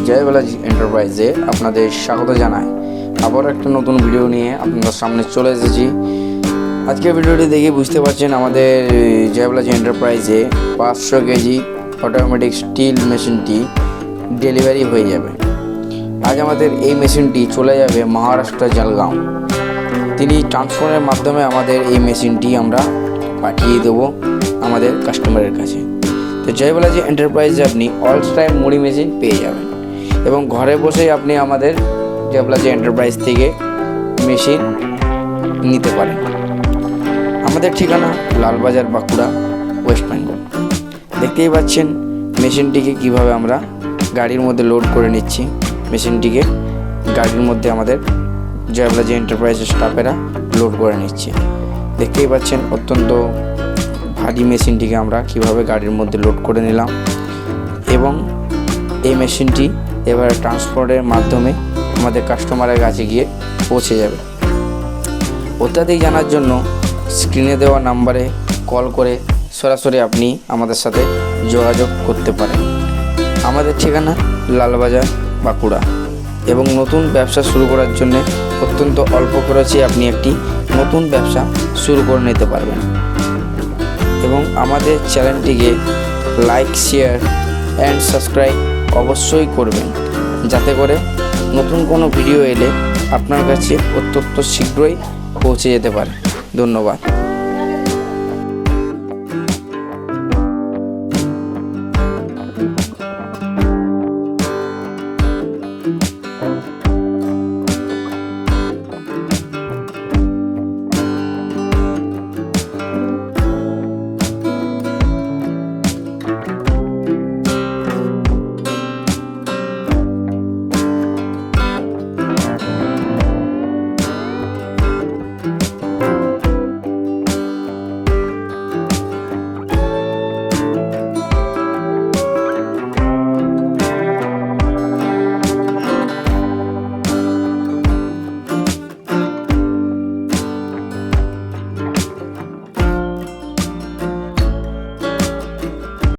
জয় বালাজি এন্টারপ্রাইজে আপনাদের স্বাগত জানাই। আবার একটা নতুন ভিডিও নিয়ে আপনাদের সামনে চলে এসেছি। আজকের ভিডিওটি দেখে বুঝতে পারছেন আমাদের জয় বালাজি এন্টারপ্রাইজে 500 কেজি অটোমেটিক স্টিল মেশিনটি ডেলিভারি হয়ে যাবে। আজ আমাদের এই মেশিনটি চলে যাবে মহারাষ্ট্র জলগাঁও। তিনি ট্রান্সপোর্টের মাধ্যমে আমাদের এই মেশিনটি আমরা পাঠিয়ে দেবো আমাদের কাস্টমারের কাছে। তো জয় বালাজি এন্টারপ্রাইজে আপনি অল টাইম মুড়ি মেশিন পেয়ে যাবেন এবং ঘরে বসেই আপনি আমাদের জয় বালাজি এন্টারপ্রাইজ থেকে মেশিন নিতে পারেন। আমাদের ঠিকানা লালবাজার, বাঁকুড়া, ওয়েস্ট বেঙ্গল। দেখতেই পাচ্ছেন মেশিনটিকে কিভাবে আমরা গাড়ির মধ্যে লোড করে নিচ্ছি। মেশিনটিকে গাড়ির মধ্যে আমাদের জয় বালাজি এন্টারপ্রাইজের স্টাফেরা লোড করে নিচ্ছে। দেখতেই পাচ্ছেন অত্যন্ত ভারী মেশিনটিকে আমরা কিভাবে গাড়ির মধ্যে লোড করে নিলাম এবং এই মেশিনটি এবারে ট্রান্সপোর্টের মাধ্যমে আমাদের কাস্টমারের কাছে গিয়ে পৌঁছে যাবে। অত্যাধিক জানার জন্য স্ক্রিনে দেওয়া নাম্বারে কল করে সরাসরি আপনি আমাদের সাথে যোগাযোগ করতে পারেন। আমাদের ঠিকানা লালবাজার, বাঁকুড়া। এবং নতুন ব্যবসা শুরু করার জন্য অত্যন্ত অল্প খরচে আপনি একটি নতুন ব্যবসা শুরু করে নিতে পারবেন। এবং আমাদের চ্যানেলটিকে লাইক, শেয়ার অ্যান্ড সাবস্ক্রাইব অবশ্যই করবেন, যাতে করে নতুন কোনো ভিডিও এলে আপনার কাছে অত্যন্ত শীঘ্রই পৌঁছে যেতে পারে। ধন্যবাদ।